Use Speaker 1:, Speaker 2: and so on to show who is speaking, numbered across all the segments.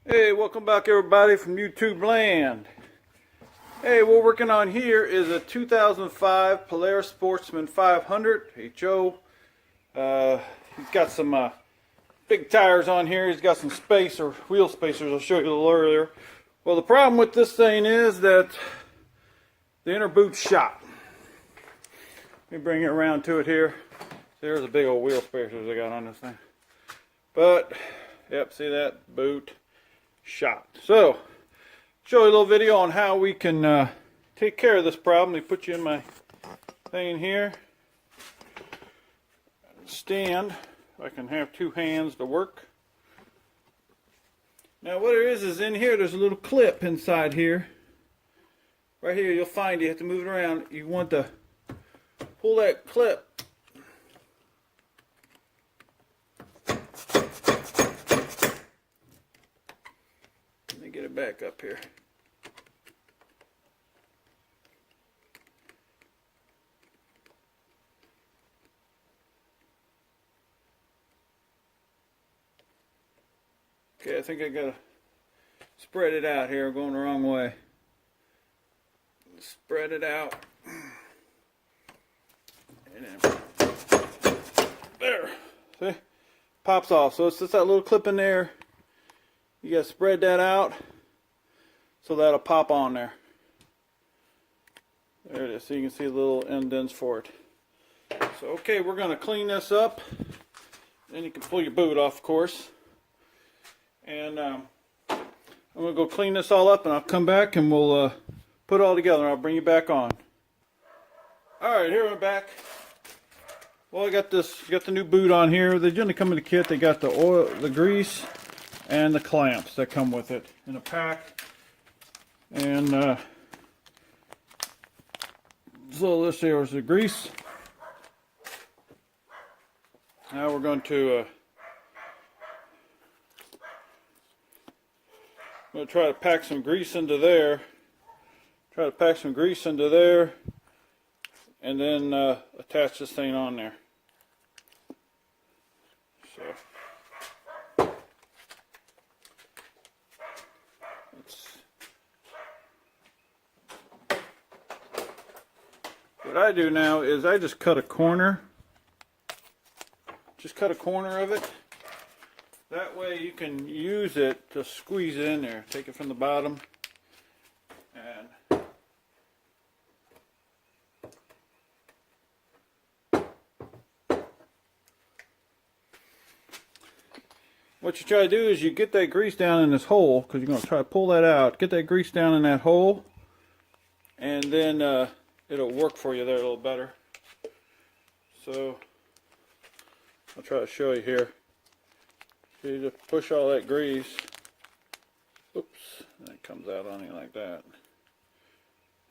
Speaker 1: Hey, welcome back everybody from YouTube land. Hey, what we're working on here is a 2005 Polaris Sportsman 500 HO. He's got some big tires on here. He's got some space or wheel spacers I'll show you a little earlier. Well, the problem with this thing is that the inner boot's shot. Let me bring it around to it here. There's a big old wheel spacers I got on this thing. But, yep, see that? Boot shot. So, show you a little video on how we can take care of this problem. Let me put you in my thing here. Stand. I can have two hands to work. Now what it is in here, there's a little clip inside here. Right here, you'll find you have to move it around. You want to pull that clip. Let me get it back up here. Okay, I think I gotta spread it out here. I'm going the wrong way. Spread it out. And then, there. See? Pops off. So it's just that little clip in there. You gotta spread that out so that'll pop on there. There it is. So you can see the little indents for it. So okay, we're gonna clean this up. Then you can pull your boot off, of course. And I'm going to go clean this all up and I'll come back and we'll put it all together and I'll bring you back on. Alright, here we're back. Well, I got the new boot on here. They generally come in the kit. They got the oil, the grease, and the clamps that come with it in a pack. And so this here is the grease. Now we're going to I'm going to try to pack some grease into there. And then attach this thing on there. So what I do now is I just cut a corner. Just cut a corner of it. That way you can use it to squeeze it in there. Take it from the bottom and what you try to do is you get that grease down in this hole, because you're going to try to pull that out. Get that grease down in that hole and then it'll work for you there a little better. So I'll try to show you here. So you just push all that grease. Oops, and it comes out on you like that.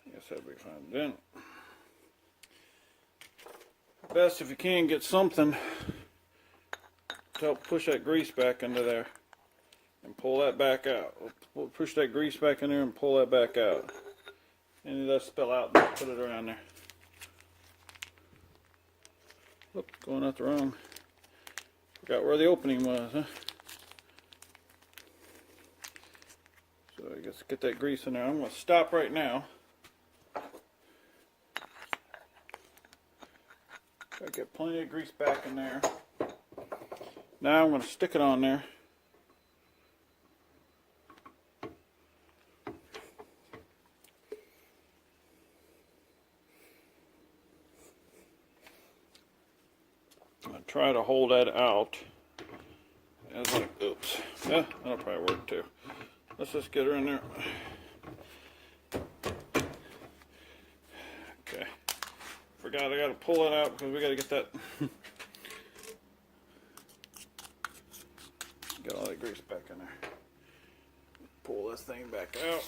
Speaker 1: I guess that'd be fine. Then, best if you can get something to help push that grease back into there and pull that back out. We'll push that grease back in there and pull that back out. And you let it spill out and put it around there. Oops, going out the wrong. Forgot where the opening was, huh? So I guess get that grease in there. I'm going to stop right now. I get plenty of grease back in there. Now I'm going to stick it on there. Try to hold that out as like, oops, yeah, that'll probably work too. Let's just get her in there. Okay, forgot I got to pull it out because we got to get that get all that grease back in there. Pull this thing back out.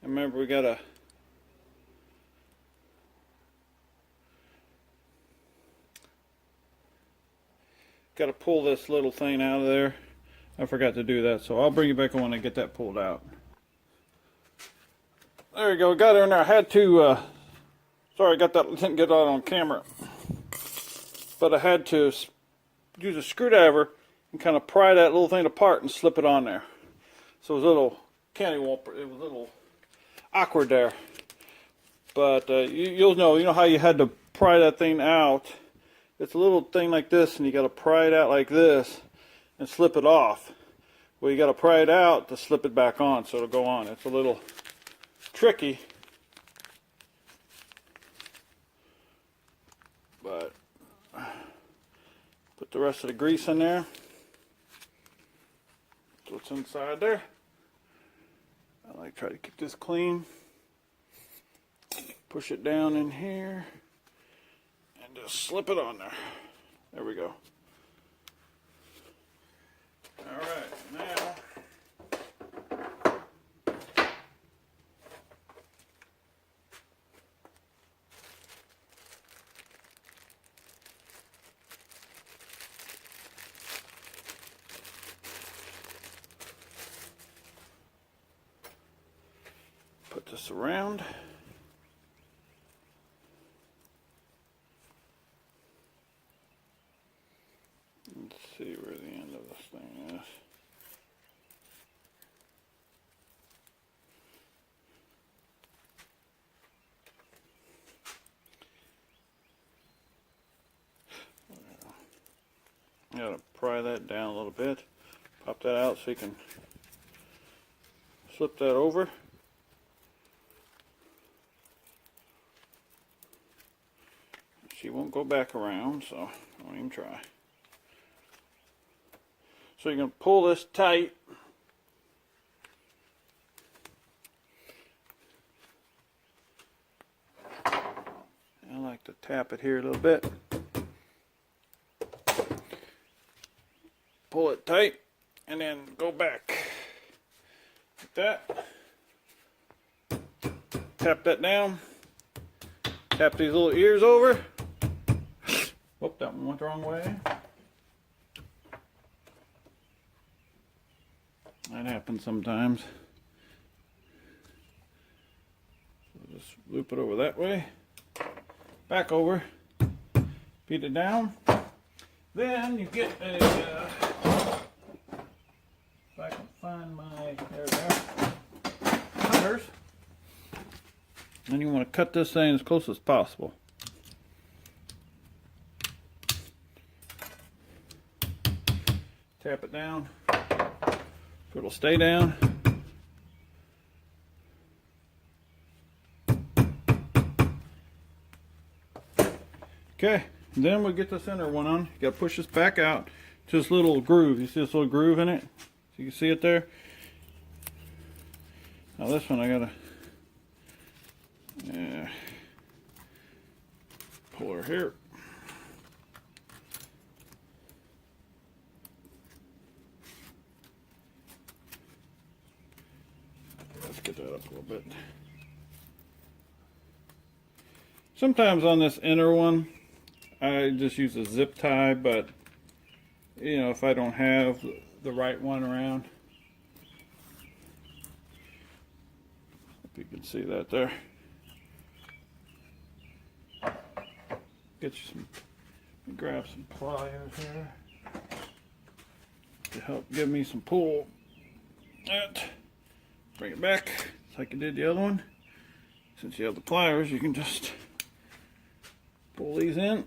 Speaker 1: And remember, we got to pull this little thing out of there. I forgot to do that, so I'll bring you back on when I get that pulled out. There you go, got her in there. I had to, sorry, didn't get that on camera. But I had to use a screwdriver and kind of pry that little thing apart and slip it on there. So it was a little it was a little awkward there. But you'll know, you know how you had to pry that thing out. It's a little thing like this, and you got to pry it out like this and slip it off. Well, you got to pry it out to slip it back on, so it'll go on. It's a little tricky, but put the rest of the grease in there. That's what's inside there. I like to try to keep this clean. Push it down in here and just slip it on there. There we go. All right, now put this around. Let's see where the end of this thing is. You gotta pry that down a little bit. Pop that out so you can slip that over. She won't go back around, so I won't even try. So you're going to pull this tight. I like to tap it here a little bit. Pull it tight and then go back like that. Tap that down. Tap these little ears over. Whoop, that one went the wrong way. That happens sometimes. So just loop it over that way. Back over. Beat it down. Then you get a, if I can find my, there, cutters. Then you want to cut this thing as close as possible. Tap it down. So it'll stay down. Okay, then we'll get the center one on. You gotta push this back out to this little groove. You see this little groove in it? So you can see it there? Now this one I gotta pull her here. Let's get that up a little bit. Sometimes on this inner one, I just use a zip tie, but you know, if I don't have the right one around, if you can see that there. Get you some, grab some pliers here to help give me some pull. That. Bring it back like you did the other one. Since you have the pliers, you can just pull these in.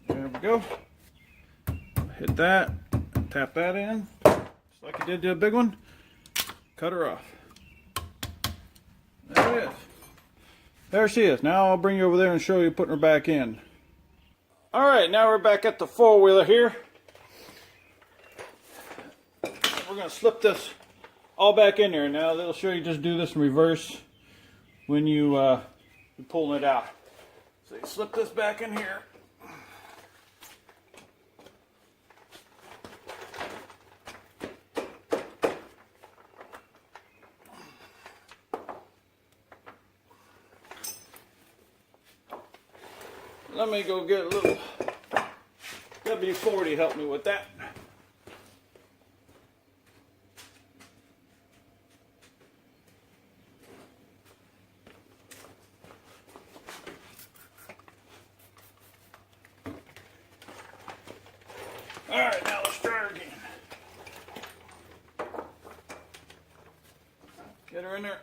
Speaker 1: There we go. Hit that, tap that in, just like you did the big one. Cut her off. There it is. There she is. Now I'll bring you over there and show you putting her back in. All right, now we're back at the four-wheeler here. We're going to slip this all back in there. Now they'll show you just do this in reverse when you're pulling it out. So you slip this back in here. Let me go get a little W-40 help me with that. Alright, now let's try her again. Get her in there.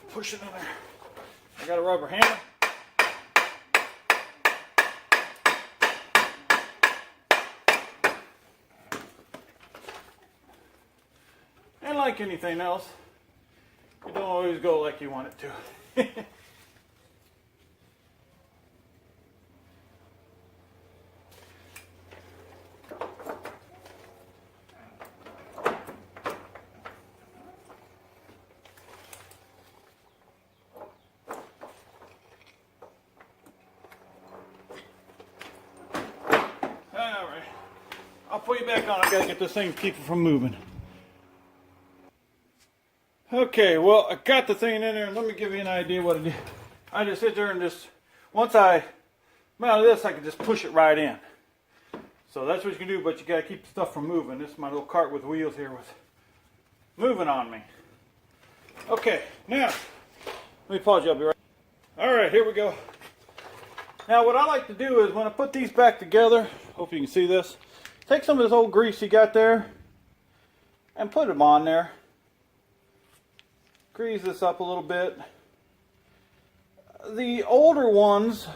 Speaker 1: Push it in there. I got a rubber hammer. And like anything else, it don't always go like you want it to. Alright, I'll put you back on. I gotta get this thing to keep it from moving. Okay, well, I got the thing in there, and let me give you an idea what I did. I just sit there and just, once I'm out of this, I can just push it right in. So that's what you can do, but you gotta keep the stuff from moving. This is my little cart with wheels here with moving on me. Okay, now, let me pause you, I'll be right. Alright, here we go. Now what I like to do is when I put these back together, hope you can see this, take some of this old grease you got there and put them on there. Grease this up a little bit. The older ones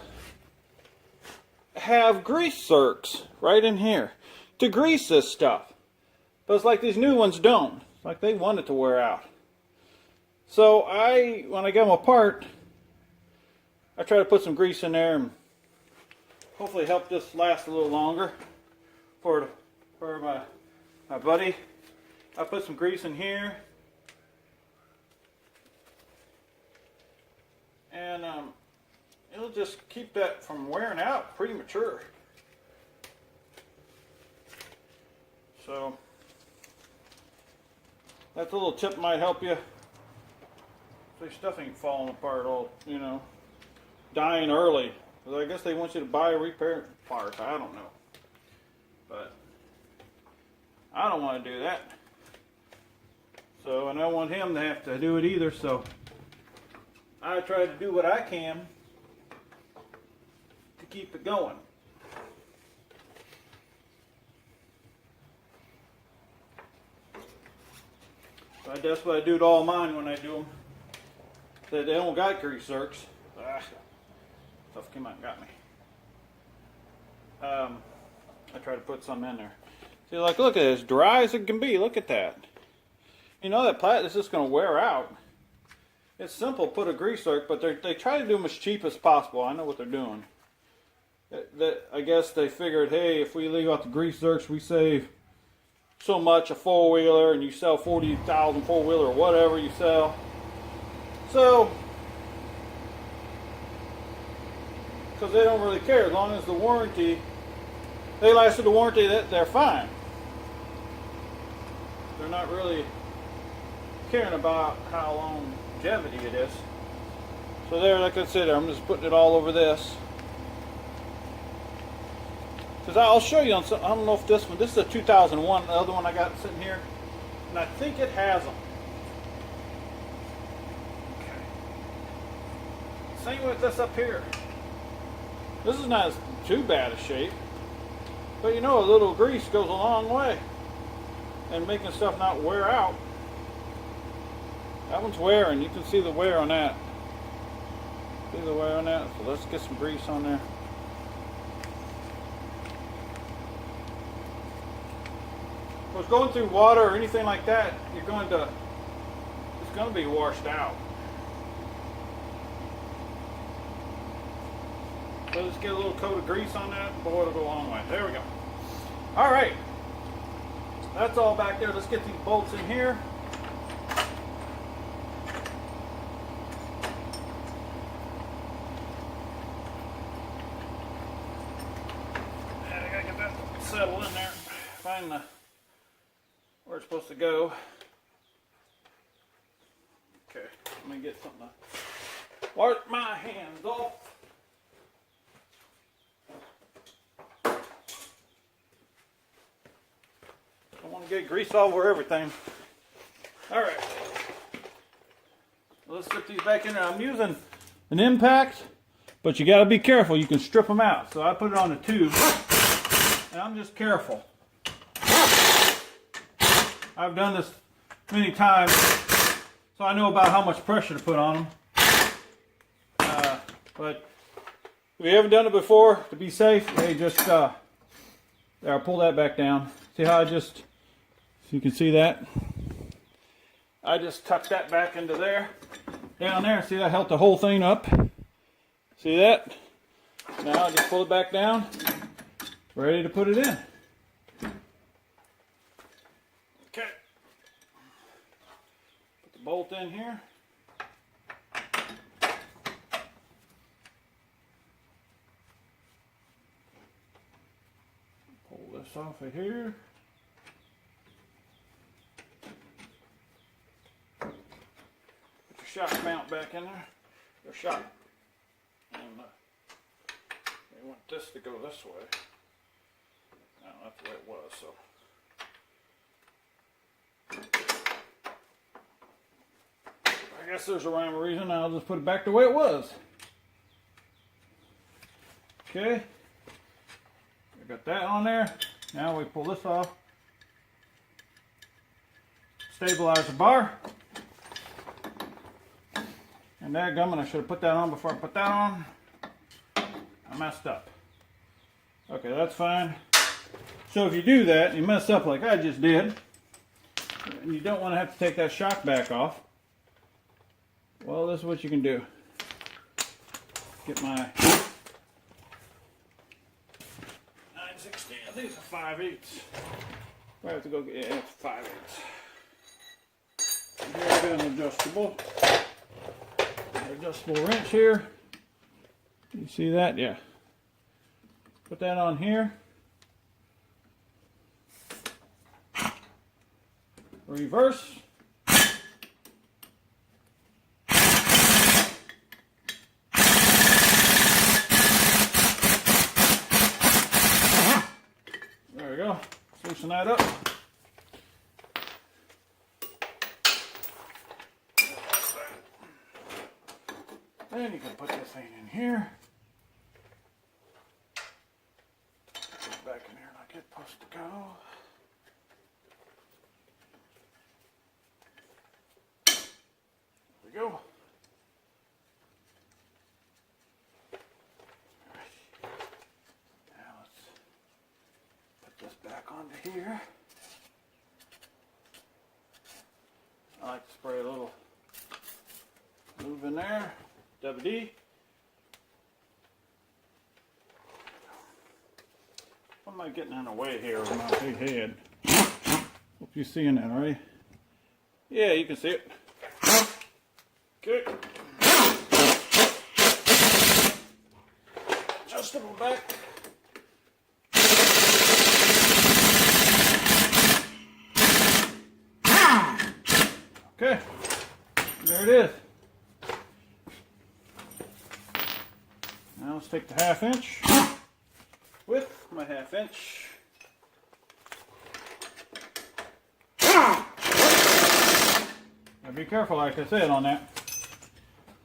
Speaker 1: have grease zerks right in here to grease this stuff. But it's like these new ones don't. It's like they want it to wear out. So when I get them apart, I try to put some grease in there and hopefully help this last a little longer for my buddy. I put some grease in here. And it'll just keep that from wearing out premature. So that little tip might help you. So your stuff ain't falling apart all, you know, dying early. Because I guess they want you to buy repair parts. I don't know. But I don't want to do that. So and I don't want him to have to do it either. So I try to do what I can to keep it going. So that's what I do to all mine when I do them. They don't got grease zerks. Stuff came out and got me. I try to put some in there. See, like, look at it, as dry as it can be. Look at that. You know that plastic is just going to wear out. It's simple, put a grease zerk, but they try to do them as cheap as possible. I know what they're doing. I guess they figured, hey, if we leave out the grease zerks, we save so much a four-wheeler, and you sell 40,000 four-wheeler or whatever you sell. So, because they don't really care, as long as the warranty, they lasted the warranty, they're fine. They're not really caring about how longevity it is. So there, like I said, I'm just putting it all over this. Because I'll show you on some, I don't know if this is a 2001, the other one I got sitting here, and I think it has them. Okay. Same with this up here. This is not too bad a shape, but you know, a little grease goes a long way and making stuff not wear out. That one's wearing. You can see the wear on that. See the wear on that? So let's get some grease on there. Of course, going through water or anything like that, it's going to be washed out. So let's get a little coat of grease on that. Boy, it'll go a long way. There we go. All right. That's all back there. Let's get these bolts in here. I gotta get that settled in there. Find where it's supposed to go. Okay, let me get something to wipe my hands off. I want to get grease all over everything. Alright. Let's slip these back in there. I'm using an impact, but you got to be careful. You can strip them out. So I put it on a tube, and I'm just careful. I've done this many times, so I know about how much pressure to put on them. But if you haven't done it before, to be safe, hey, just there, I'll pull that back down. See how I just, so you can see that? I just tucked that back into there, down there. See, that held the whole thing up. See that? Now I just pull it back down, ready to put it in. Okay. Put the bolt in here. Pull this off of here. Put your shock mount back in there. Your shock. And we want this to go this way. No, that's the way it was, so. I guess there's a rhyme or reason. I'll just put it back the way it was. Okay. I got that on there. Now we pull this off. Stabilize the bar. And dadgummit, I should have put that on before I put that on. I messed up. Okay, that's fine. So if you do that, and you mess up like I just did, and you don't want to have to take that shock back off, well, this is what you can do. Get my 9/16, I think it's a 5/8. I have to go get, yeah, it's 5/8. Here's an adjustable wrench here. You see that? Yeah. Put that on here. Reverse. There we go. Loosen that up. Then you can put this thing in here. Put it back in here like it's supposed to go. There we go. Now let's put this back onto here. I like to spray a little lube in there. WD. What am I getting in the way here with my big head? Hope you're seeing that, right? Yeah, you can see it. Okay. Adjustable back. Okay. There it is. Now let's take the 1/2 inch with my 1/2 inch. Now be careful, like I said, on that.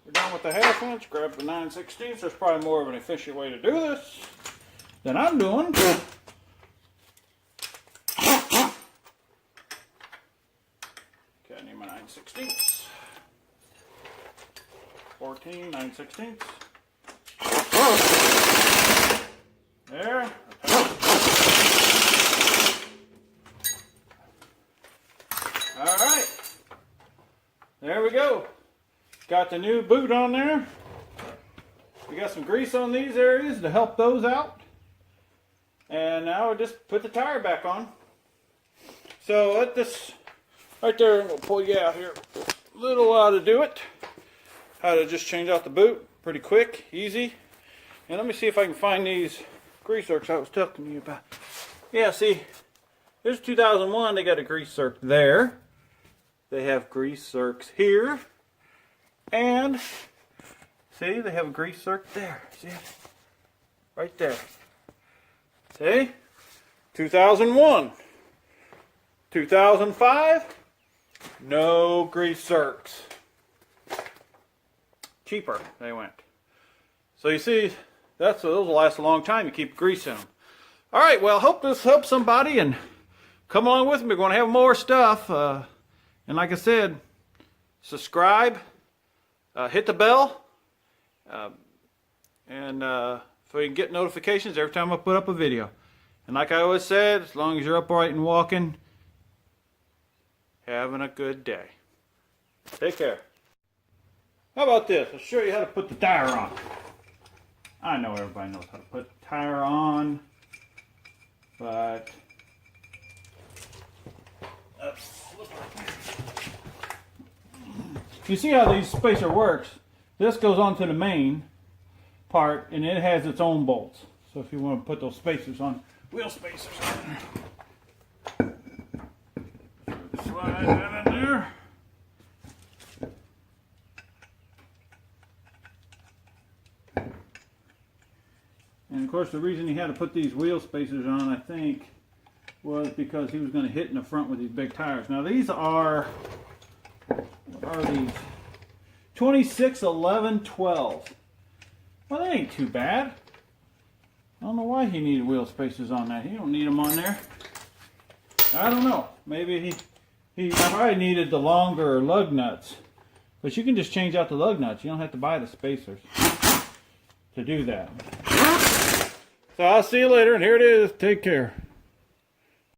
Speaker 1: We're done with the 1/2 inch. Grab the 9/16. There's probably more of an efficient way to do this than I'm doing. Okay, I need my 9/16. 14, 9/16. There. Alright. There we go. Got the new boot on there. We got some grease on these areas to help those out. And now we just put the tire back on. So let this right there, and we'll pull you out here. A little how to do it. How to just change out the boot. Pretty quick, easy. And let me see if I can find these grease zerks I was talking to you about. Yeah, see, there's 2001. They got a grease zerk there. They have grease zerks here. And, see, they have a grease zerk there. See it? Right there. See? 2001. 2005, no grease zerks. Cheaper, they went. So you see, those will last a long time. You keep grease in them. All right, well, hope this helps somebody, and come along with me. We're going to have more stuff. And like I said, subscribe, hit the bell, and so you can get notifications every time I put up a video. And like I always said, as long as you're upright and walking, having a good day. Take care. How about this? I'll show you how to put the tire on. I know everybody knows how to put the tire on, but you see how these spacer works. This goes onto the main part, and it has its own bolts. So if you want to put those spacers on, wheel spacers on, slide that in there. And of course, the reason he had to put these wheel spacers on, I think, was because he was going to hit in the front with these big tires. Now these are, what are these? 26, 11, 12. Well, that ain't too bad. I don't know why he needed wheel spacers on that. He don't need them on there. I don't know. Maybe he probably needed the longer lug nuts. But you can just change out the lug nuts. You don't have to buy the spacers to do that. So I'll see you later, and here it is. Take care.